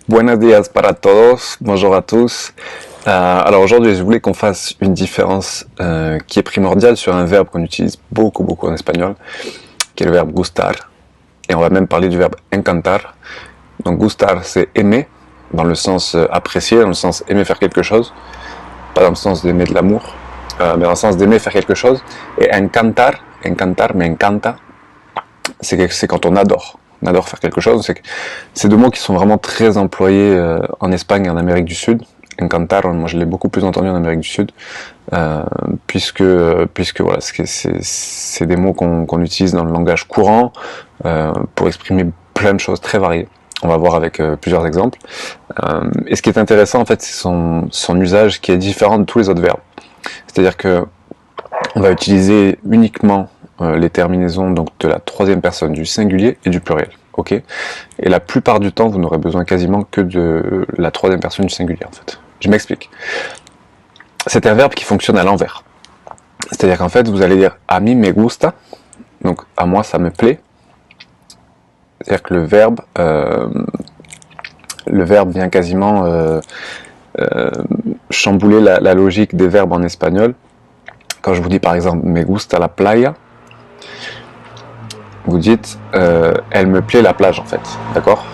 Buenos días para todos, bonjour à tous. Alors aujourd'hui, je voulais qu'on fasse une différence qui est primordiale sur un verbe qu'on utilise beaucoup en espagnol, qui est le verbe gustar. Et on va même parler du verbe encantar. Donc gustar, c'est aimer, dans le sens apprécier, dans le sens aimer faire quelque chose, pas dans le sens d'aimer de l'amour, mais dans le sens d'aimer faire quelque chose. Et encantar, me encanta, c'est quand on adore. On adore faire quelque chose. C'est deux mots qui sont vraiment très employés en Espagne et en Amérique du Sud. Encantar, moi je l'ai beaucoup plus entendu en Amérique du Sud, puisque voilà, c'est des mots qu'on utilise dans le langage courant pour exprimer plein de choses très variées. On va voir avec plusieurs exemples. Et ce qui est intéressant en fait, c'est son usage qui est différent de tous les autres verbes. C'est-à-dire que on va utiliser uniquement les terminaisons donc de la troisième personne du singulier et du pluriel, ok. Et la plupart du temps, vous n'aurez besoin quasiment que de la troisième personne du singulier en fait. Je m'explique. C'est un verbe qui fonctionne à l'envers. C'est-à-dire qu'en fait, vous allez dire a mí me gusta, donc à moi ça me plaît. C'est-à-dire que le verbe vient quasiment chambouler la logique des verbes en espagnol. Quand je vous dis par exemple me gusta la playa, vous dites elle me plaît la plage en fait, d'accord?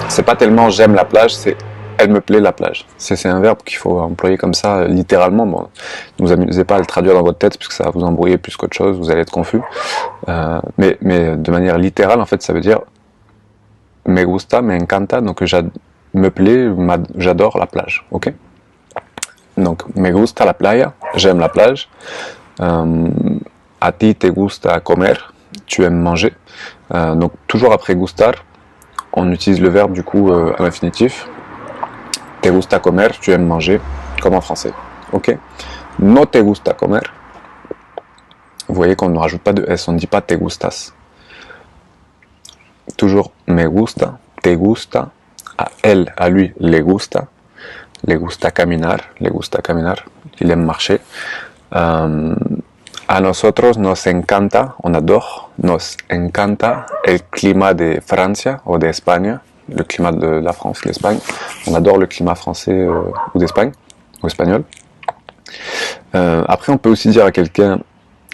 C'est pas tellement j'aime la plage, c'est elle me plaît la plage. C'est un verbe qu'il faut employer comme ça littéralement. Bon, ne vous amusez pas à le traduire dans votre tête puisque ça va vous embrouiller plus qu'autre chose, vous allez être confus. Mais de manière littérale en fait ça veut dire me gusta, me encanta, donc me plaît, j'adore la plage, ok? Donc me gusta la playa, j'aime la plage. A ti te gusta comer, tu aimes manger. Donc toujours après gustar, on utilise le verbe du coup à l'infinitif. Te gusta comer, tu aimes manger, comme en français. Ok. No te gusta comer. Vous voyez qu'on ne rajoute pas de S, on ne dit pas te gustas. Toujours me gusta, te gusta, à elle, à lui, le gusta caminar, il aime marcher. A nosotros nos encanta, on adore, nos encanta el clima de Francia ou d'Espagne, le climat de la France, l'Espagne. On adore le climat français ou d'Espagne, ou espagnol. Après, on peut aussi dire à quelqu'un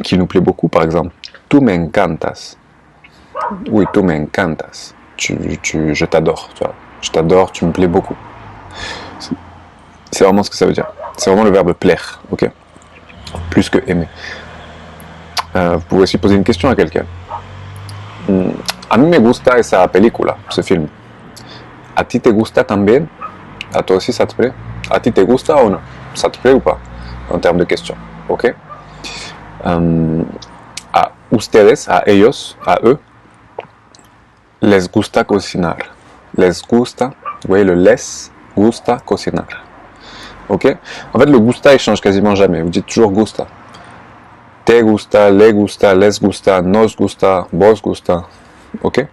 qui nous plaît beaucoup, par exemple, tu me encantas. Oui, tu me encantas. Je t'adore, tu vois. Je t'adore, tu me plais beaucoup. C'est vraiment ce que ça veut dire. C'est vraiment le verbe plaire, ok? Plus que aimer. Vous pouvez aussi poser une question à quelqu'un. A mí me gusta esa película, ce film. A ti te gusta también? A toi aussi ça te plaît? A ti te gusta ou non? Ça te plaît ou pas? En termes de question, ok? A ustedes, a ellos, a eux, les gusta cocinar. Les gusta, vous voyez le les gusta cocinar. Ok? En fait, le gusta il change quasiment jamais. Vous dites toujours gusta. Te gusta, le gusta, les gusta, nos gusta, vos gusta. Ok?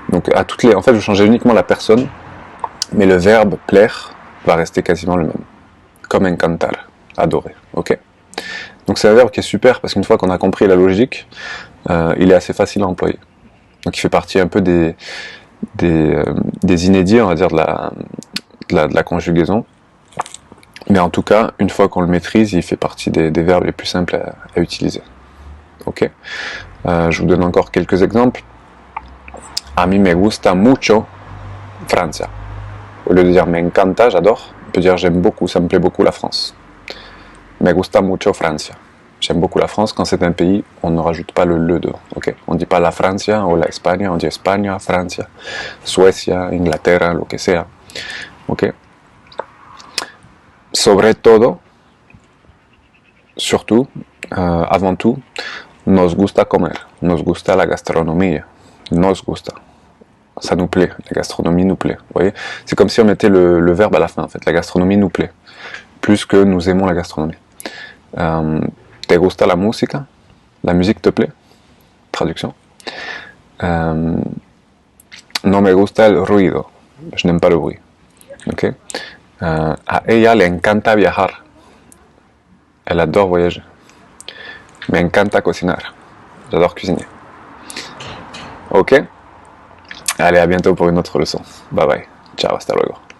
Donc à toutes les, en fait, je changeais uniquement la personne, mais le verbe plaire va rester quasiment le même. Comme encantar, adorer. Ok? Donc c'est un verbe qui est super parce qu'une fois qu'on a compris la logique, il est assez facile à employer. Donc il fait partie un peu des inédits, on va dire, de la conjugaison. Mais en tout cas, une fois qu'on le maîtrise, il fait partie des verbes les plus simples à utiliser. Ok? Je vous donne encore quelques exemples. A mí me gusta mucho Francia. Au lieu de dire me encanta, j'adore, on peut dire j'aime beaucoup, ça me plaît beaucoup la France. Me gusta mucho Francia. J'aime beaucoup la France. Quand c'est un pays, on ne rajoute pas le devant. Okay? On ne dit pas la Francia ou la Espagne, on dit España, Francia, Suecia, Inglaterra, lo que sea. Ok? Sobre todo, surtout, avant tout, nos gusta comer, nos gusta la gastronomía, nos gusta. Ça nous plaît, la gastronomie nous plaît. Vous voyez, c'est comme si on mettait le verbe à la fin en fait. La gastronomie nous plaît, plus que nous aimons la gastronomie. Te gusta la música? La musique te plaît? Traduction. No me gusta el ruido. Je n'aime pas le bruit. Ok. A ella le encanta viajar. Elle adore voyager. Me encanta cocinar. J'adore cuisiner. Ok? Allez, à bientôt pour une autre leçon. Bye bye. Ciao, hasta luego.